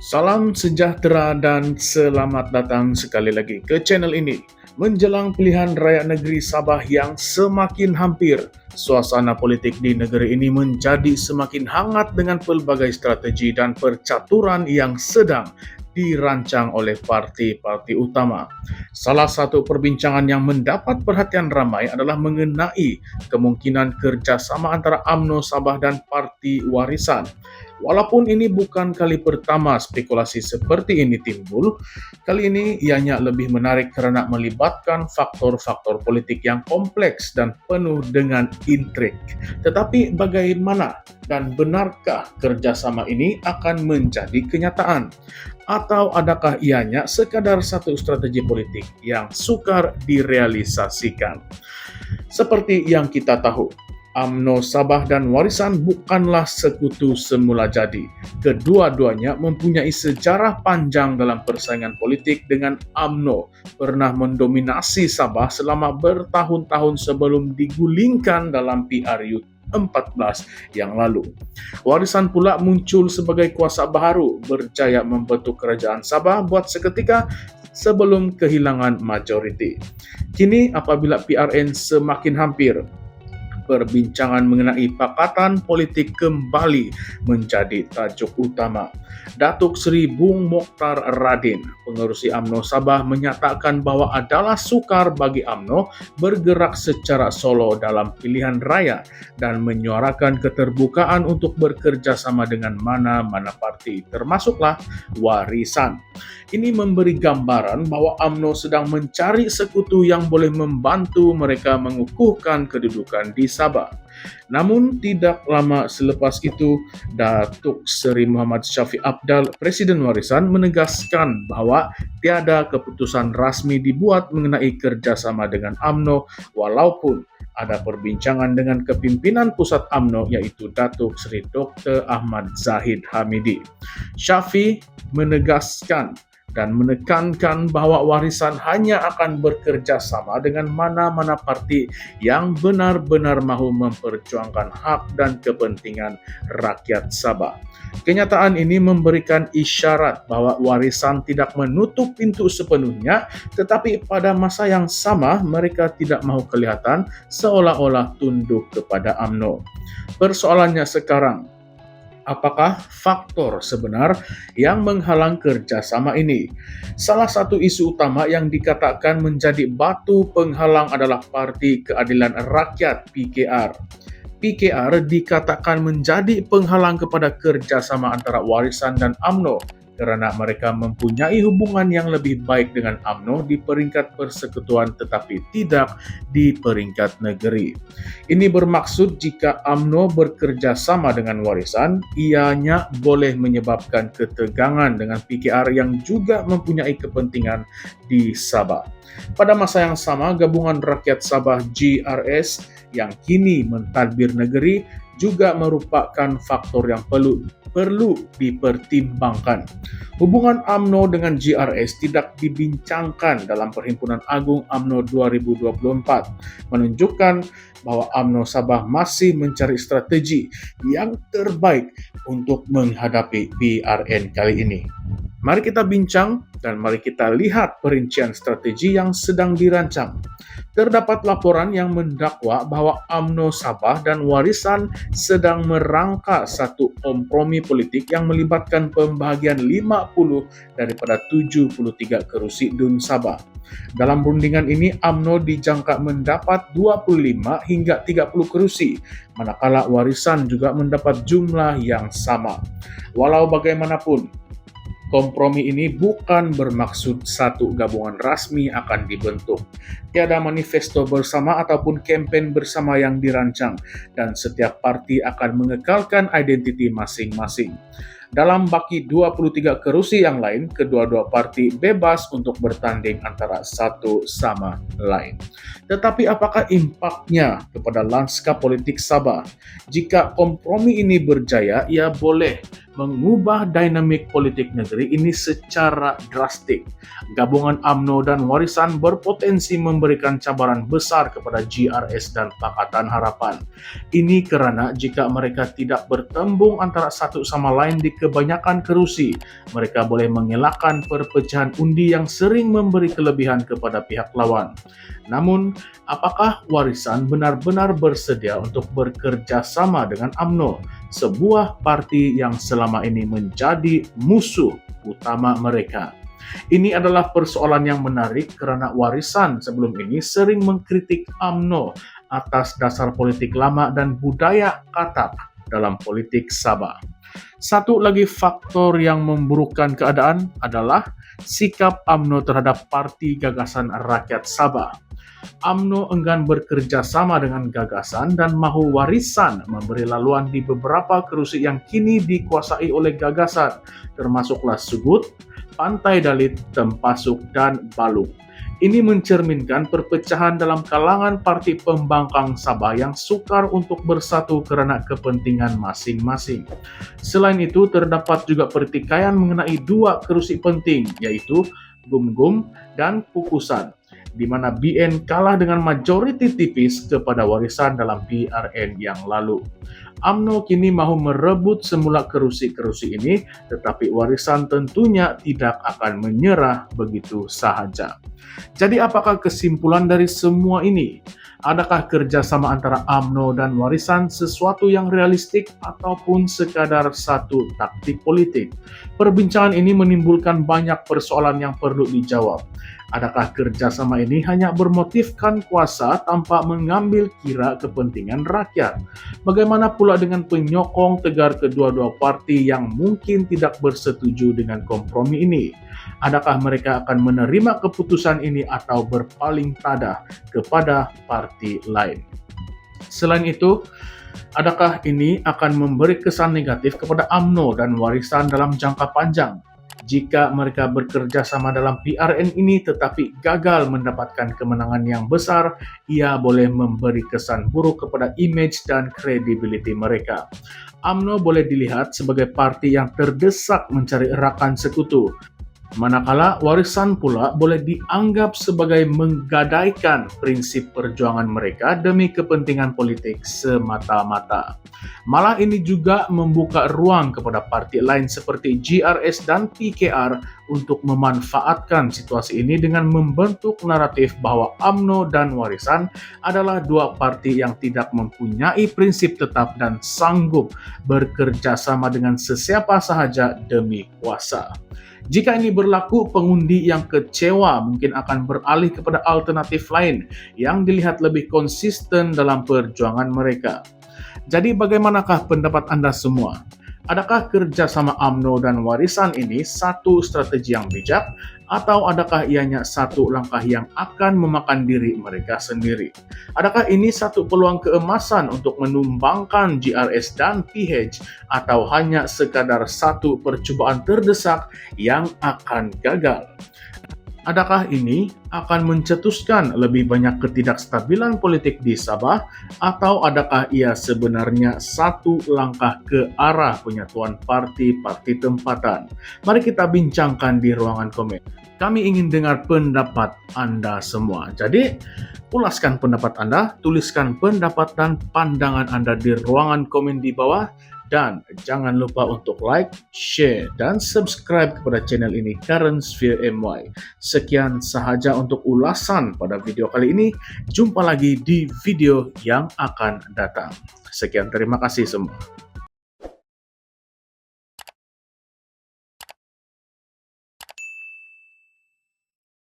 Salam sejahtera dan selamat datang sekali lagi ke channel ini. Menjelang pilihan raya negeri Sabah yang semakin hampir, suasana politik di negeri ini menjadi semakin hangat dengan pelbagai strategi dan percaturan yang sedang dirancang oleh parti-parti utama. Salah satu perbincangan yang mendapat perhatian ramai adalah mengenai kemungkinan kerjasama antara UMNO Sabah dan Parti Warisan. Walaupun ini bukan kali pertama spekulasi seperti ini timbul, kali ini ianya lebih menarik karena melibatkan faktor-faktor politik yang kompleks dan penuh dengan intrik. Tetapi bagaimana dan benarkah kerjasama ini akan menjadi kenyataan? Atau adakah ianya sekadar satu strategi politik yang sukar direalisasikan? Seperti yang kita tahu, UMNO Sabah dan Warisan bukanlah sekutu semula jadi. Kedua-duanya mempunyai sejarah panjang dalam persaingan politik dengan UMNO pernah mendominasi Sabah selama bertahun-tahun sebelum digulingkan dalam PRU 14 yang lalu. Warisan pula muncul sebagai kuasa baru, berjaya membentuk kerajaan Sabah buat seketika sebelum kehilangan majoriti. Kini apabila PRN semakin hampir, perbincangan mengenai pakatan politik kembali menjadi tajuk utama. Datuk Seri Bung Mokhtar Radin, pengerusi UMNO Sabah, menyatakan bahwa adalah sukar bagi UMNO bergerak secara solo dalam pilihan raya dan menyuarakan keterbukaan untuk bekerja sama dengan mana-mana parti, termasuklah Warisan. Ini memberi gambaran bahwa UMNO sedang mencari sekutu yang boleh membantu mereka mengukuhkan kedudukan di Sabah. Namun tidak lama selepas itu, Datuk Seri Muhammad Syafiq Apdal, Presiden Warisan, menegaskan bahwa tiada keputusan rasmi dibuat mengenai kerjasama dengan UMNO walaupun ada perbincangan dengan kepimpinan pusat UMNO yaitu Datuk Seri Dr. Ahmad Zahid Hamidi. Syafiq menegaskan dan menekankan bahwa Warisan hanya akan bekerja sama dengan mana-mana parti yang benar-benar mahu memperjuangkan hak dan kepentingan rakyat Sabah. Kenyataan ini memberikan isyarat bahwa Warisan tidak menutup pintu sepenuhnya, tetapi pada masa yang sama mereka tidak mahu kelihatan seolah-olah tunduk kepada UMNO. Persoalannya sekarang, apakah faktor sebenar yang menghalang kerjasama ini? Salah satu isu utama yang dikatakan menjadi batu penghalang adalah Parti Keadilan Rakyat (PKR). PKR dikatakan menjadi penghalang kepada kerjasama antara Warisan dan UMNO karena mereka mempunyai hubungan yang lebih baik dengan UMNO di peringkat persekutuan tetapi tidak di peringkat negeri. Ini bermaksud jika UMNO bekerja sama dengan Warisan, ianya boleh menyebabkan ketegangan dengan PKR yang juga mempunyai kepentingan di Sabah. Pada masa yang sama, Gabungan Rakyat Sabah GRS yang kini mentadbir negeri juga merupakan faktor yang perlu dipertimbangkan. Hubungan UMNO dengan GRS tidak dibincangkan dalam Perhimpunan Agung UMNO 2024, menunjukkan bahwa UMNO Sabah masih mencari strategi yang terbaik untuk menghadapi PRN kali ini. Mari kita bincang dan mari kita lihat perincian strategi yang sedang dirancang. Terdapat laporan yang mendakwa bahwa UMNO Sabah dan Warisan sedang merangka satu kompromi politik yang melibatkan pembagian 50 daripada 73 kerusi DUN Sabah. Dalam rundingan ini, UMNO dijangka mendapat 25 hingga 30 kerusi, manakala Warisan juga mendapat jumlah yang sama. Walau bagaimanapun, kompromi ini bukan bermaksud satu gabungan rasmi akan dibentuk. Tiada manifesto bersama ataupun kempen bersama yang dirancang, dan setiap parti akan mengekalkan identiti masing-masing. Dalam baki 23 kerusi yang lain, kedua-dua parti bebas untuk bertanding antara satu sama lain. Tetapi apakah impaknya kepada lanskap politik Sabah? Jika kompromi ini berjaya, ia boleh mengubah dinamik politik negeri ini secara drastik. Gabungan UMNO dan Warisan berpotensi memberikan cabaran besar kepada GRS dan Pakatan Harapan. Ini karena jika mereka tidak bertembung antara satu sama lain di kebanyakan kerusi, mereka boleh mengelakkan perpecahan undi yang sering memberi kelebihan kepada pihak lawan. Namun, apakah Warisan benar-benar bersedia untuk bekerja sama dengan UMNO, sebuah parti yang selama ini menjadi musuh utama mereka? Ini adalah persoalan yang menarik karena Warisan sebelum ini sering mengkritik UMNO atas dasar politik lama dan budaya katak dalam politik Sabah. Satu lagi faktor yang memburukkan keadaan adalah sikap UMNO terhadap Parti Gagasan Rakyat Sabah. UMNO enggan bekerja sama dengan Gagasan dan mahu Warisan memberi laluan di beberapa kerusi yang kini dikuasai oleh Gagasan, termasuklah Sugut, Pantai Dalit, Tempasuk, dan Balung. Ini mencerminkan perpecahan dalam kalangan parti pembangkang Sabah yang sukar untuk bersatu karena kepentingan masing-masing. Selain itu, terdapat juga pertikaian mengenai dua kerusi penting, yaitu Gum-Gum dan Pukusan, di mana BN kalah dengan majoriti tipis kepada Warisan dalam PRN yang lalu. UMNO kini mahu merebut semula kerusi-kerusi ini, tetapi Warisan tentunya tidak akan menyerah begitu sahaja. Jadi apakah kesimpulan dari semua ini? Adakah kerjasama antara UMNO dan Warisan sesuatu yang realistik ataupun sekadar satu taktik politik? Perbincangan ini menimbulkan banyak persoalan yang perlu dijawab. Adakah kerjasama ini hanya bermotifkan kuasa tanpa mengambil kira kepentingan rakyat? Bagaimana pula dengan penyokong tegar kedua-dua parti yang mungkin tidak bersetuju dengan kompromi ini? Adakah mereka akan menerima keputusan ini atau berpaling tada kepada parti lain? Selain itu, adakah ini akan memberi kesan negatif kepada UMNO dan Warisan dalam jangka panjang? Jika mereka bekerja sama dalam PRN ini tetapi gagal mendapatkan kemenangan yang besar, ia boleh memberi kesan buruk kepada image dan kredibiliti mereka. UMNO boleh dilihat sebagai parti yang terdesak mencari rakan sekutu, manakala Warisan pula boleh dianggap sebagai menggadaikan prinsip perjuangan mereka demi kepentingan politik semata-mata. Malah ini juga membuka ruang kepada parti lain seperti GRS dan PKR untuk memanfaatkan situasi ini dengan membentuk naratif bahwa UMNO dan Warisan adalah dua parti yang tidak mempunyai prinsip tetap dan sanggup bekerja sama dengan sesiapa sahaja demi kuasa. Jika ini berlaku, pengundi yang kecewa mungkin akan beralih kepada alternatif lain yang dilihat lebih konsisten dalam perjuangan mereka. Jadi bagaimanakah pendapat Anda semua? Adakah kerjasama UMNO dan Warisan ini satu strategi yang bijak, atau adakah ianya satu langkah yang akan memakan diri mereka sendiri? Adakah ini satu peluang keemasan untuk menumbangkan GRS dan PH, atau hanya sekadar satu percobaan terdesak yang akan gagal? Adakah ini akan mencetuskan lebih banyak ketidakstabilan politik di Sabah, atau adakah ia sebenarnya satu langkah ke arah penyatuan parti-parti tempatan? Mari kita bincangkan di ruangan komen. Kami ingin dengar pendapat Anda semua. Jadi, ulaskan pendapat Anda, tuliskan pendapat dan pandangan Anda di ruangan komen di bawah. Dan jangan lupa untuk like, share, dan subscribe kepada channel ini, Current Sphere MY. Sekian sahaja untuk ulasan pada video kali ini. Jumpa lagi di video yang akan datang. Sekian, terima kasih semua.